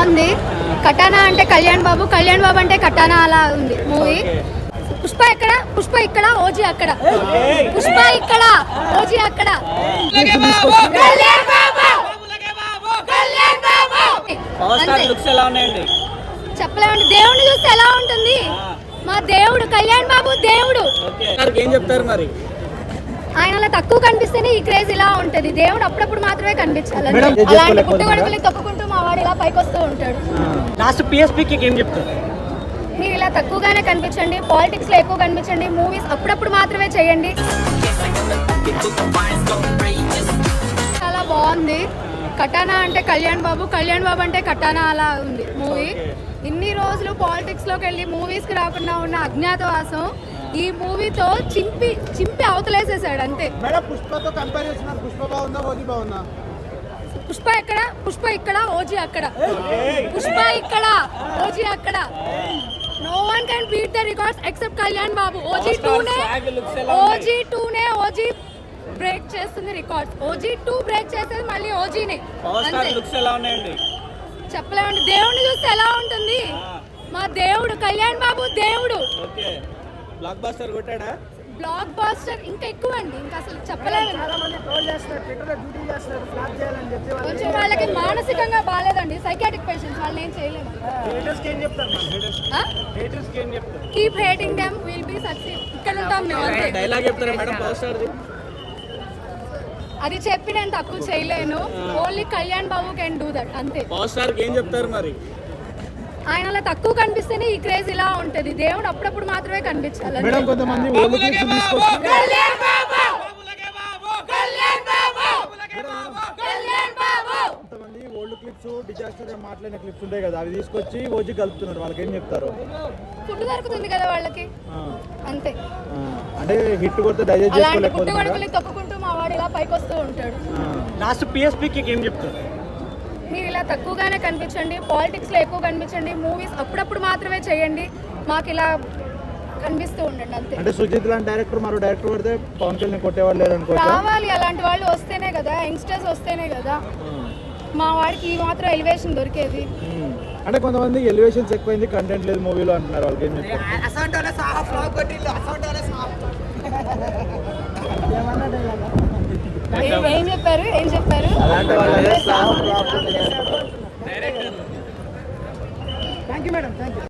బాగుంది. కటానా అంటే కళ్యాణ్ బాబు అంటే కటానా అలా ఉంది మూవీ. పుష్ప ఇక్కడ ఓజీ అక్కడ. పుష్ప ఇక్కడ ఓజీ అక్కడ. చెప్పలేమండి. దేవుడిని చూస్తే ఎలా ఉంటుంది? మా దేవుడు కళ్యాణ్ బాబు దేవుడు. ఏం చెప్తారు మరి? ఆయన అలా తక్కువ కనిపిస్తేనే ఈ క్రేజ్ ఇలా ఉంటది. దేవుడు అప్పుడప్పుడు మాత్రమే కనిపించాలి. అలాంటి పుట్టుగొడుకులు తప్పుకుంటూ మా వాడు ఇలా పైకి వస్తూ ఉంటాడు. లాస్ట్ పిఎస్పీకి ఏం చెప్తారు? మీరు ఇలా తక్కువగానే కనిపించండి, పాలిటిక్స్ లో ఎక్కువ కనిపించండి, మూవీస్ అప్పుడప్పుడు మాత్రమే చేయండి. చాలా బాగుంది. కటానా అంటే కళ్యాణ్ బాబు అంటే కటానా అలా ఉంది మూవీ. ఇన్ని రోజులు పాలిటిక్స్ లోకి వెళ్ళి మూవీస్ కి రాకుండా ఉన్న అజ్ఞాతవాసం ఈ మూవీతో చింపి అవతలేసేసాడు అంతే. పుష్ప ఇక్కడ ఓజీ అక్కడ. పుష్ప ఇక్కడ ఓజీ అక్కడ. No one can beat the records except Kalyan Babu. OG2 నే బ్రేక్ చేస్తుంది రికార్డ్స్. OG2 బ్రేక్ చేసేది మళ్ళీ ఓజీనే. చెప్పలేమండి. దేవుడిని చూస్తే ఎలా ఉంటుంది? మా దేవుడు కళ్యాణ్ బాబు దేవుడు. బ్లాక్ బస్టర్ కొట్టాడా? బ్లాక్ బస్టర్ ఇంకా ఎక్కువ అండి. ఇంకా అసలు చెప్పలేను. కొంచెం వాళ్ళకి మానసికంగా బాగాలేదండి, సైకాట్రిక్ పేషెంట్స్. వాళ్ళు ఏం చేయలేము. Keep hating them, will be succeed. ఇక్కడ ఉంటాం మేము అంతే. డైలాగ్ చెప్తారా మేడం పవర్ స్టార్ ది? అది చెప్పి నేను తక్కువ చేయలేను. Only Kalyan Babu can do that అంతే. పవర్ స్టార్ కి ఏం చెప్తారు మరి? ఆయన అలా తక్కువ కనిపిస్తేనే ఈ క్రేజ్ ఇలా ఉంటది. దేవుడు అప్పుడప్పుడు మాత్రమే కనిపించాలి. కొంతమంది ఓల్డ్ క్లిప్స్ డిజాస్టర్ మాట్లాడిన క్లిప్స్ ఉంటాయి కదా, అవి తీసుకొచ్చి ఓజీ కలుపుతున్నారు. వాళ్ళకి ఏం చెప్తారు? ఫుడ్ దొరుకుతుంది కదా వాళ్ళకి అంతే. అంటే హిట్ కొడితే డైజెస్ట్ చేసుకోలేకపోతే తప్పుకుంటూ మా వాడు ఇలా పైకి వస్తూ ఉంటాడు. లాస్ట్ పిఎస్పీకి ఏం చెప్తారు? మీరు ఇలా తక్కువగానే కనిపించండి, పాలిటిక్స్ లో ఎక్కువ కనిపించండి, మూవీస్ అప్పుడప్పుడు మాత్రమే చేయండి. మాకు ఇలా కనిపిస్తూ ఉండండి అంతే. అంటే సుజిత్ లాంటి డైరెక్టర్ మరో డైరెక్టర్ పడితే పవన్ కళ్యాణ్ కొట్టేవాళ్ళు లేరు అనుకో. కావాలి అలాంటి వాళ్ళు వస్తేనే కదా, యంగ్స్టర్స్ వస్తేనే కదా మా వాడికి ఈ మాత్రం ఎలివేషన్ దొరికేది. అంటే కొంతమంది ఎలివేషన్స్ ఎక్కువైంది, కంటెంట్ లేదు మూవీలో అంటున్నారు. వాళ్ళకి ఏం చెప్తారు? ఏం చెప్పారు? Thank you madam.